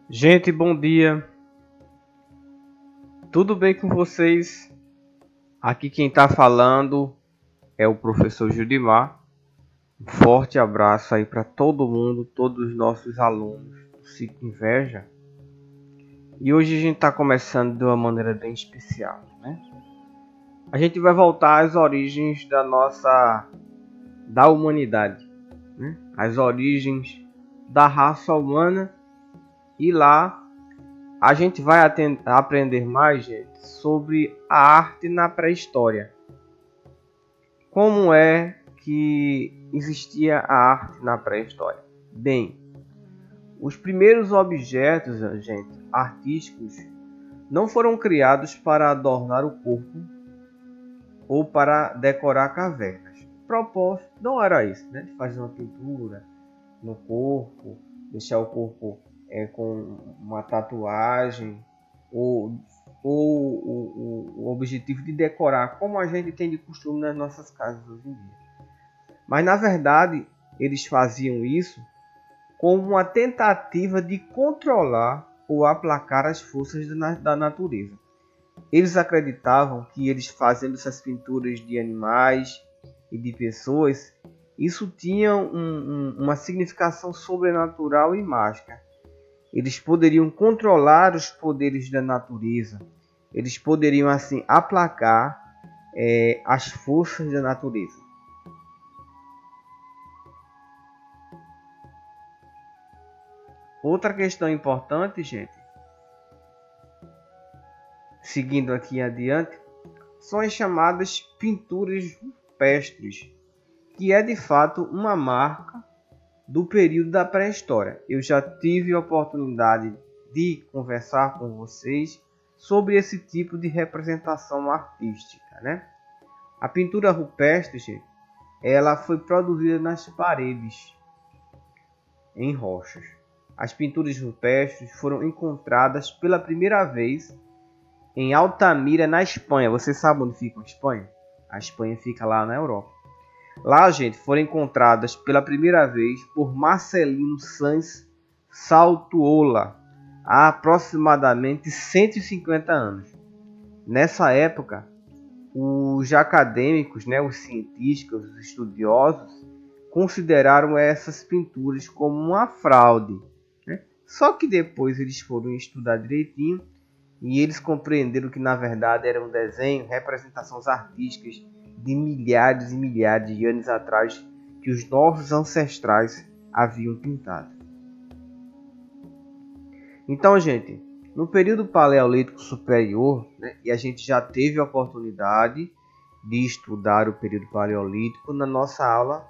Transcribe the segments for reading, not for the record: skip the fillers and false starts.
Gente, bom dia. Tudo bem com vocês? Aqui quem está falando é o professor Judimar. Um forte abraço aí para todo mundo, todos os nossos alunos do ciclo Inveja. E hoje a gente está começando de uma maneira bem especial, né? A gente vai voltar às origens da humanidade, né? As origens da raça humana, e lá a gente vai aprender mais, gente, sobre a arte na pré-história. Como é que existia a arte na pré-história? Bem, os primeiros objetos, gente, artísticos não foram criados para adornar o corpo ou para decorar cavernas. O propósito não era isso, né? De fazer uma pintura no corpo, deixar o corpo com uma tatuagem ou o objetivo de decorar, como a gente tem de costume nas nossas casas hoje em dia. Mas na verdade eles faziam isso como uma tentativa de controlar ou aplacar as forças da natureza. Eles acreditavam que eles fazendo essas pinturas de animais e de pessoas, isso tinha uma significação sobrenatural e mágica. Eles poderiam controlar os poderes da natureza. Eles poderiam assim aplacar as forças da natureza. Outra questão importante, gente, seguindo aqui adiante, são as chamadas pinturas rupestres, que é de fato uma marca do período da pré-história. Eu já tive a oportunidade de conversar com vocês sobre esse tipo de representação artística, né? A pintura rupestre, gente, ela foi produzida nas paredes, em rochas. As pinturas rupestres foram encontradas pela primeira vez em Altamira, na Espanha. Você sabe onde fica a Espanha? A Espanha fica lá na Europa. Lá, gente, foram encontradas pela primeira vez por Marcelino Sanz Saltuola, há aproximadamente 150 anos. Nessa época, os acadêmicos, né, os cientistas, os estudiosos, consideraram essas pinturas como uma fraude, né? Só que depois eles foram estudar direitinho e eles compreenderam que na verdade era um desenho, representações artísticas de milhares e milhares de anos atrás que os nossos ancestrais haviam pintado. Então, gente, no período paleolítico superior, né, e a gente já teve a oportunidade de estudar o período paleolítico na nossa aula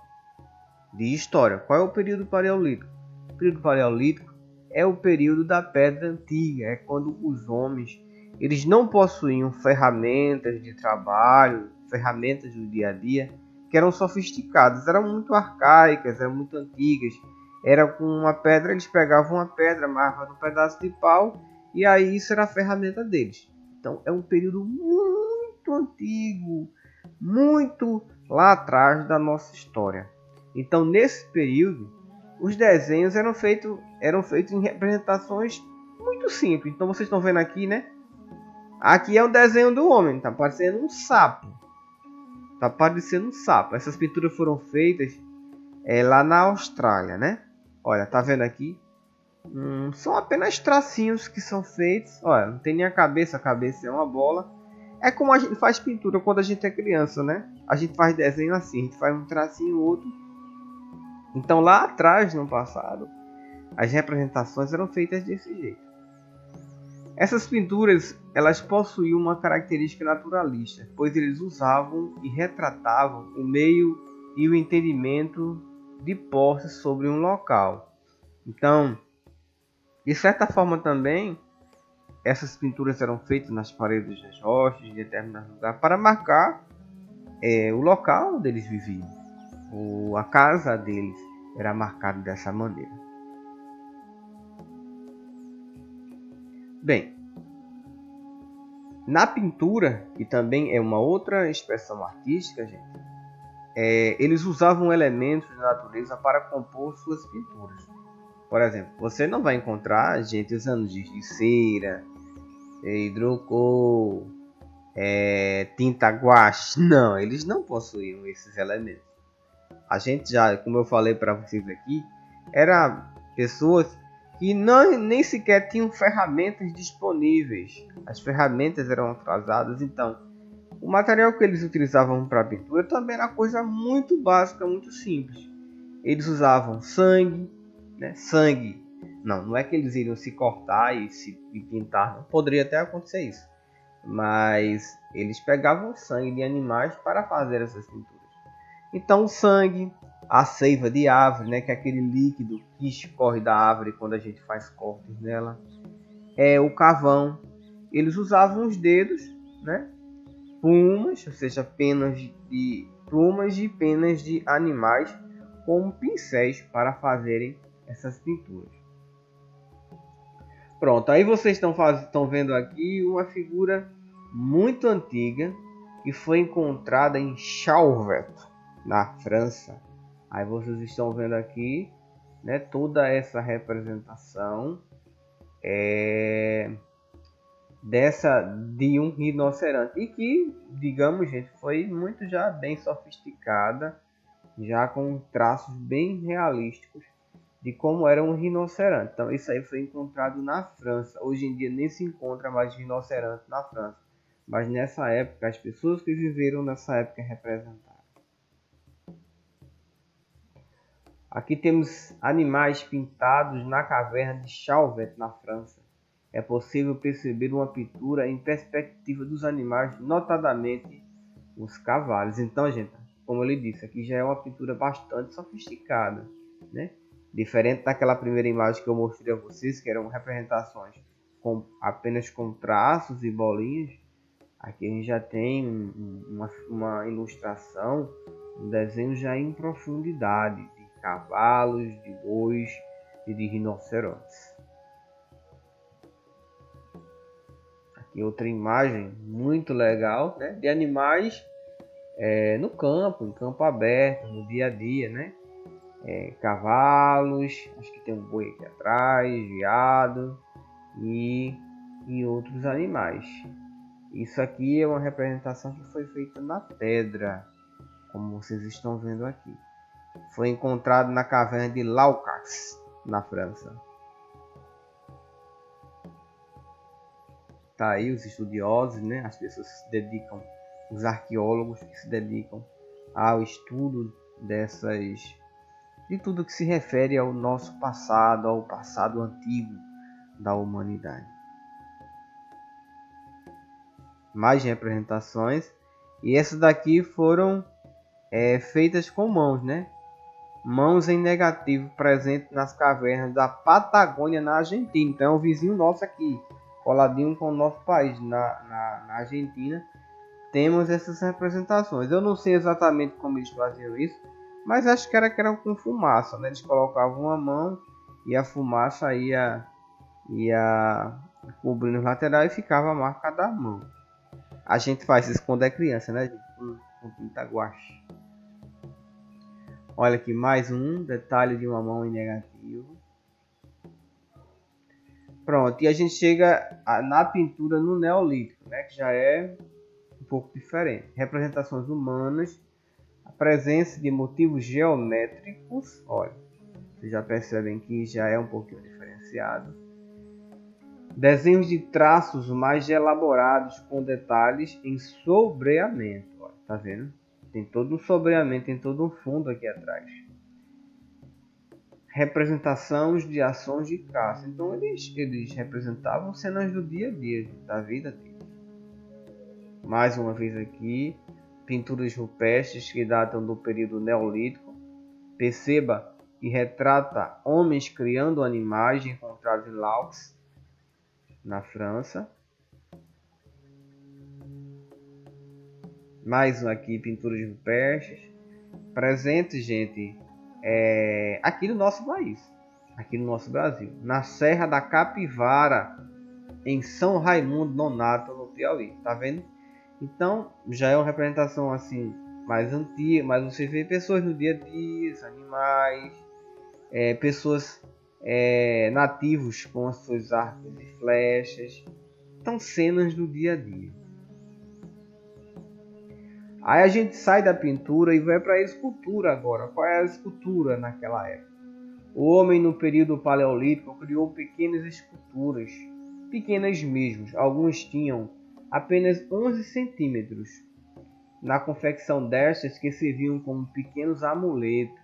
de história. Qual é o período paleolítico? O período paleolítico é o período da pedra antiga, é quando os homens eles não possuíam ferramentas de trabalho, ferramentas do dia a dia, que eram sofisticadas, eram muito arcaicas, eram muito antigas. Era com uma pedra, eles pegavam uma pedra, amarravam num pedaço de pau, e aí isso era a ferramenta deles. Então é um período muito antigo, muito lá atrás da nossa história. Então nesse período, os desenhos eram feitos em representações muito simples. Então vocês estão vendo aqui, né? Aqui é o desenho do homem, tá parecendo um sapo. Tá parecendo um sapo. Essas pinturas foram feitas lá na Austrália, né? Olha, tá vendo aqui? São apenas tracinhos que são feitos. Olha, não tem nem a cabeça é uma bola. É como a gente faz pintura quando a gente é criança, né? A gente faz desenho assim, a gente faz um tracinho, outro. Então lá atrás, no passado, as representações eram feitas desse jeito. Essas pinturas, elas possuíam uma característica naturalista, pois eles usavam e retratavam o meio e o entendimento de posse sobre um local. Então, de certa forma também, essas pinturas eram feitas nas paredes das rochas, em determinado lugar, para marcar o local onde eles viviam. A casa deles era marcada dessa maneira. Bem, na pintura, que também é uma outra expressão artística, gente, eles usavam elementos da natureza para compor suas pinturas. Por exemplo, você não vai encontrar gente usando giz de cera, hidrocor, tinta guache. Não, eles não possuíam esses elementos. A gente já, como eu falei para vocês aqui, era pessoas que nem sequer tinham ferramentas disponíveis. As ferramentas eram atrasadas, então o material que eles utilizavam para pintura também era coisa muito básica, muito simples. Eles usavam sangue, né? Sangue. Não é que eles iriam se cortar e pintar. Não poderia até acontecer isso. Mas eles pegavam sangue de animais para fazer essas pinturas. Então o sangue, a seiva de árvore, né? Que é aquele líquido que escorre da árvore quando a gente faz cortes nela. O carvão. Eles usavam os dedos, né? Plumas, ou seja, plumas e penas de animais como pincéis para fazerem essas pinturas. Pronto, aí vocês estão vendo aqui uma figura muito antiga que foi encontrada em Chauvet, na França. Aí vocês estão vendo aqui, né, toda essa representação de um rinoceronte e que, digamos, gente, foi muito já bem sofisticada, já com traços bem realísticos de como era um rinoceronte. Então isso aí foi encontrado na França. Hoje em dia nem se encontra mais rinoceronte na França, mas nessa época as pessoas que viveram nessa época representaram. Aqui temos animais pintados na caverna de Chauvet, na França. É possível perceber uma pintura em perspectiva dos animais, notadamente os cavalos. Então, gente, como eu lhe disse, aqui já é uma pintura bastante sofisticada, né? Diferente daquela primeira imagem que eu mostrei a vocês, que eram representações apenas com traços e bolinhas. Aqui a gente já tem uma ilustração, um desenho já em profundidade, de cavalos, de bois e de rinocerontes. Aqui outra imagem muito legal, né, de animais no campo, em campo aberto, no dia a dia, né? Cavalos, acho que tem um boi aqui atrás, veado e outros animais. Isso aqui é uma representação que foi feita na pedra, como vocês estão vendo aqui. Foi encontrado na caverna de Laucax, na França. Tá aí os estudiosos, né? As pessoas que se dedicam, os arqueólogos que se dedicam ao estudo de tudo que se refere ao nosso passado, ao passado antigo da humanidade. Mais representações, e essas daqui foram feitas com mãos, né? Mãos em negativo, presente nas cavernas da Patagônia, na Argentina. Então é um vizinho nosso aqui, coladinho com o nosso país, na Argentina. Temos essas representações. Eu não sei exatamente como eles faziam isso, mas acho que era com fumaça, né? Eles colocavam uma mão e a fumaça ia cobrindo os laterais e ficava a marca da mão. A gente faz isso quando é criança, né? Com tinta guache. Olha aqui mais um detalhe de uma mão em negativo. Pronto, e a gente chega na pintura no Neolítico, né? Que já é um pouco diferente. Representações humanas, a presença de motivos geométricos. Olha, vocês já percebem que já é um pouquinho diferenciado. Desenhos de traços mais elaborados com detalhes em sobreamento. Olha, tá vendo? Tem todo um sobreamento, tem todo um fundo aqui atrás. Representações de ações de caça. Então eles representavam cenas do dia a dia, da vida deles. Mais uma vez aqui, pinturas rupestres que datam do período Neolítico. Perceba que retrata homens criando animais encontrados em Laux, na França. Mais um aqui, pinturas rupestres. Presente, gente, aqui no nosso país, aqui no nosso Brasil, na Serra da Capivara, em São Raimundo Nonato, no Piauí. Tá vendo? Então já é uma representação assim mais antiga, mas você vê pessoas no dia a dia, animais, pessoas nativos com as suas arcos e flechas. Então, cenas do dia a dia. Aí a gente sai da pintura e vai para a escultura agora. Qual é a escultura naquela época? O homem no período paleolítico criou pequenas esculturas, pequenas mesmo. Algumas tinham apenas 11 centímetros. Na confecção destas, que serviam como pequenos amuletos,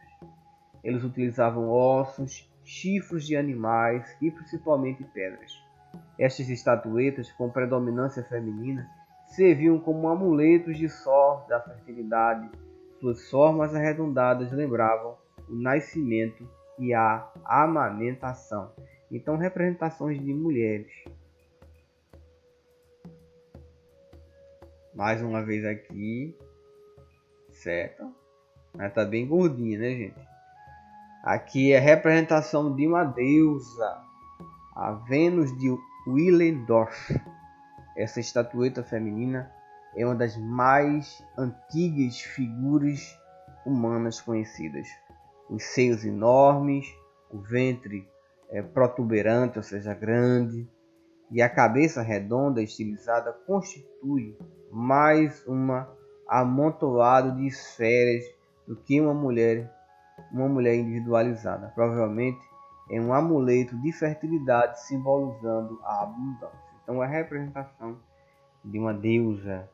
eles utilizavam ossos, chifres de animais e principalmente pedras. Estas estatuetas, com predominância feminina, serviam como amuletos de sorte, da fertilidade. Suas formas arredondadas lembravam o nascimento e a amamentação. Então, representações de mulheres. Mais uma vez aqui, certo? Ela tá bem gordinha, né, gente? Aqui é a representação de uma deusa, a Vênus de Willendorf. Essa estatueta feminina é uma das mais antigas figuras humanas conhecidas. Os seios enormes, o ventre protuberante, ou seja, grande, e a cabeça redonda estilizada constitui mais uma amontoado de esferas do que uma mulher individualizada. Provavelmente é um amuleto de fertilidade simbolizando a abundância. Então, a representação de uma deusa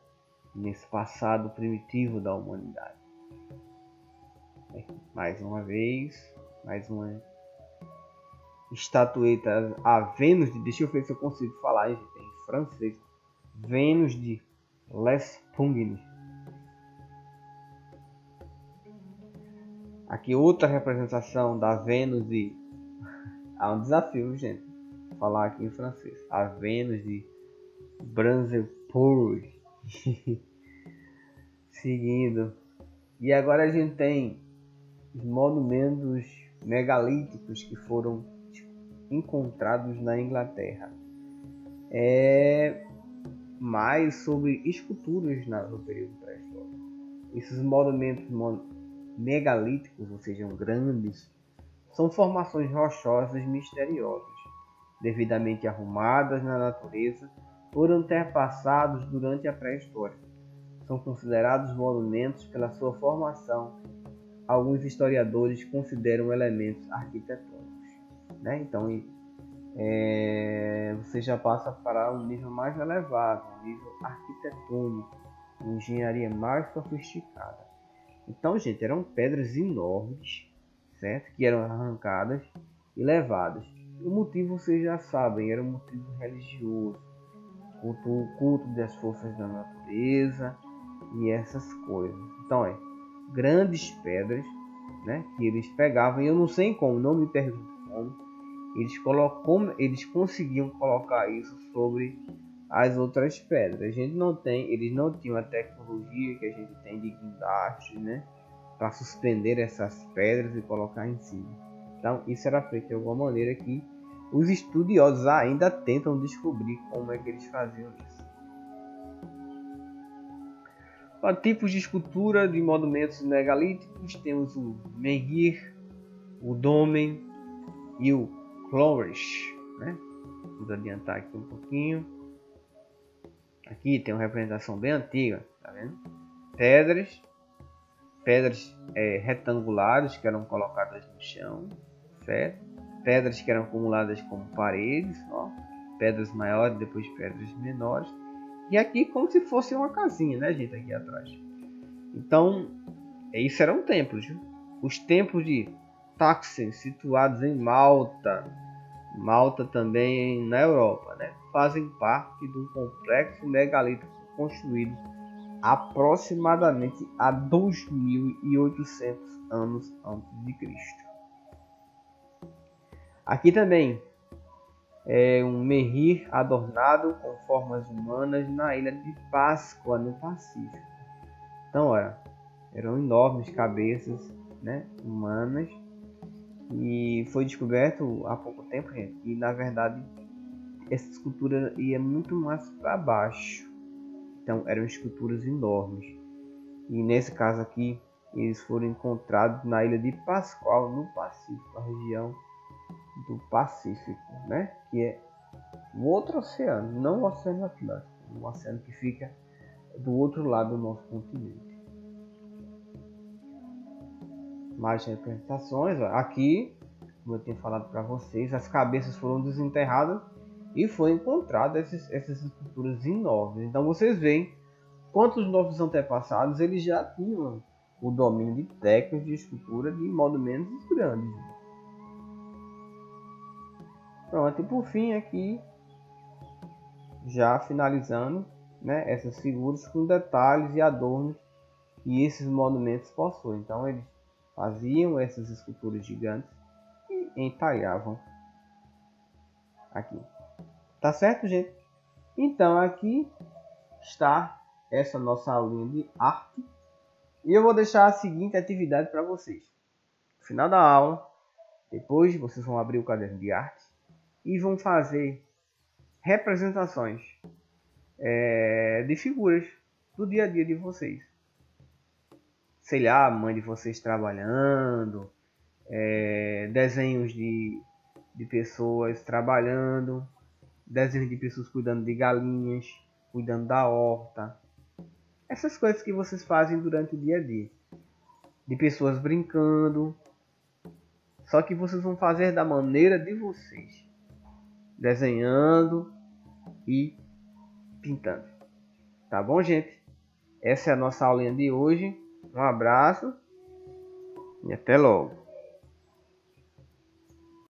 nesse passado primitivo da humanidade. Mais uma vez, mais uma estatueta, a Vênus de, deixa eu ver se eu consigo falar, gente, em francês. Vênus de L'Espongine. Aqui outra representação da Vênus de... Há um desafio, gente, falar aqui em francês. A Vênus de Branzepour. Seguindo. E agora a gente tem os monumentos megalíticos que foram encontrados na Inglaterra. Mais sobre esculturas no período pré-histórico. Esses monumentos megalíticos, ou seja, grandes, são formações rochosas misteriosas, devidamente arrumadas na natureza por antepassados durante a pré-história. São considerados monumentos pela sua formação. Alguns historiadores consideram elementos arquitetônicos, né? Então, você já passa para um nível mais elevado, um nível arquitetônico, uma engenharia mais sofisticada. Então, gente, eram pedras enormes, certo? Que eram arrancadas e levadas. O motivo vocês já sabem, era um motivo religioso, o culto das forças da natureza e essas coisas. Então, grandes pedras, né, que eles pegavam, e eu não sei como, não me pergunto como, eles conseguiam colocar isso sobre as outras pedras. Eles não tinham a tecnologia que a gente tem de guindaste, né, para suspender essas pedras e colocar em cima. Então, isso era feito de alguma maneira que os estudiosos ainda tentam descobrir como é que eles faziam isso. Para tipos de escultura de monumentos megalíticos, temos o menhir, o dolmen e o clourish, né? Vamos adiantar aqui um pouquinho. Aqui tem uma representação bem antiga, tá vendo? Pedras retangulares que eram colocadas no chão, certo? Pedras que eram acumuladas como paredes, ó. Pedras maiores, depois pedras menores. E aqui como se fosse uma casinha, né, gente, aqui atrás. Então, isso eram templos, viu? Os templos de Taxen, situados em Malta também na Europa, né, fazem parte de um complexo megalítico construído aproximadamente há 2.800 anos antes de Cristo. Aqui também é um menhir adornado com formas humanas na ilha de Páscoa, no Pacífico. Então, olha, eram enormes cabeças, né, humanas, e foi descoberto há pouco tempo, gente, e na verdade essa escultura ia muito mais para baixo. Então, eram esculturas enormes. E nesse caso aqui, eles foram encontrados na ilha de Pascoal, no Pacífico, a região do Pacífico, né? Que é o outro oceano, não o Oceano Atlântico, o oceano que fica do outro lado do nosso continente. Mais representações, ó. Aqui, como eu tinha falado para vocês, as cabeças foram desenterradas e foi encontrada essas esculturas enormes. Então vocês veem quantos nossos antepassados eles já tinham o domínio de técnicas de escultura de monumentos grandes. Pronto, e por fim aqui, já finalizando, né, essas figuras com detalhes e adornos que esses monumentos possuem. Então eles faziam essas esculturas gigantes e entalhavam aqui. Tá certo, gente? Então aqui está essa nossa aulinha de arte. E eu vou deixar a seguinte atividade para vocês. No final da aula, depois vocês vão abrir o caderno de arte e vão fazer representações de figuras do dia a dia de vocês. Sei lá, a mãe de vocês trabalhando, desenhos de pessoas trabalhando, desenhos de pessoas cuidando de galinhas, cuidando da horta. Essas coisas que vocês fazem durante o dia a dia. De pessoas brincando. Só que vocês vão fazer da maneira de vocês. Desenhando e pintando. Tá bom, gente? Essa é a nossa aulinha de hoje. Um abraço e até logo.